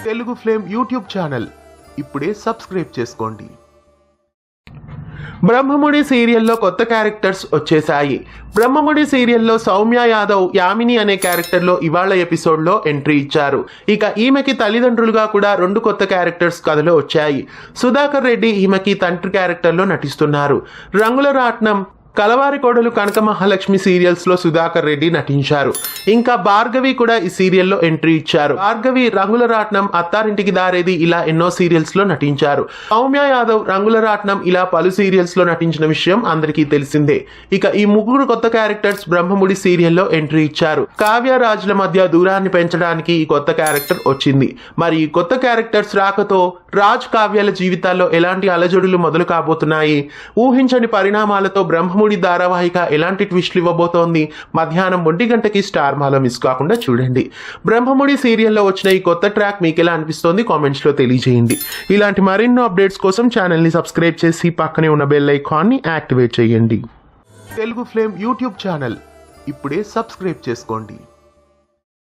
Telugu flame YouTube channel ఇప్పుడే subscribe చేసుకోండి. బ్రహ్మముడి సీరియల్లో కొత్త క్యారెక్టర్స్ వచ్చేసాయి. బ్రహ్మముడి సీరియల్లో సౌమ్య యాదవ్ యామిని అనే క్యారెక్టర్లో ఇవాళ ఎపిసోడ్లో ఎంట్రీ ఇచ్చారు. ఇక ఈమెకి తల్లిదండ్రులుగా కూడా 2 కొత్త క్యారెక్టర్స్ కథలో వచ్చాయి. సుధాకర్ రెడ్డి ఈమెకి తండ్రి క్యారెక్టర్లో నటిస్తున్నారు. రంగుల రాట్నం, కలవారి కోడలు కనక మహాలక్ష్మి సీరియల్స్ లో సుధాకర్ రెడ్డి నటించారు. ఇంకా భార్గవి కూడా ఈ సీరియల్లో ఎంట్రీ ఇచ్చారు. భార్గవి రంగుల రాట్నం, అత్తారింటికి దారేది ఇలా ఎన్నో సీరియల్స్ లో నటించారు. సౌమ్య యాదవ్ రంగుల రాట్నం ఇలా పలు సీరియల్స్ లో నటించిన విషయం అందరికీ తెలిసిందే. ఇక ఈ 3 కొత్త క్యారెక్టర్స్ బ్రహ్మముడి సీరియల్లో ఎంట్రీ ఇచ్చారు. కావ్య రాజుల మధ్య దూరాన్ని పెంచడానికి ఈ కొత్త క్యారెక్టర్ వచ్చింది. మరి ఈ కొత్త క్యారెక్టర్స్ రాకతో రాజ్ కావ్యాల జీవితాల్లో ఎలాంటి అలజడులు మొదలు కాబోతున్నాయి? ఊహించని పరిణామాలతో బ్రహ్మముడి ధారావాహిక ఎలాంటి ట్విస్ట్లు ఇవ్వబోతోంది? మధ్యాహ్నం 1 గంటకి స్టార్ మాలో మిస్ కాకుండా చూడండి. బ్రహ్మముడి సీరియల్లో వచ్చిన ఈ కొత్త ట్రాక్ మీకు ఎలా అనిపిస్తోంది కామెంట్స్ లో తెలియజేయండి. ఇలాంటి మరెన్నో అప్డేట్స్ కోసం ఛానల్ ని సబ్స్క్రైబ్ చేసి పక్కనే ఉన్న బెల్ ఐకాన్ ని యాక్టివేట్ చేయండి. తెలుగు ఫ్లేమ్ యూట్యూబ్ ఛానల్ ఇప్పుడే సబ్స్క్రైబ్ చేసుకోండి.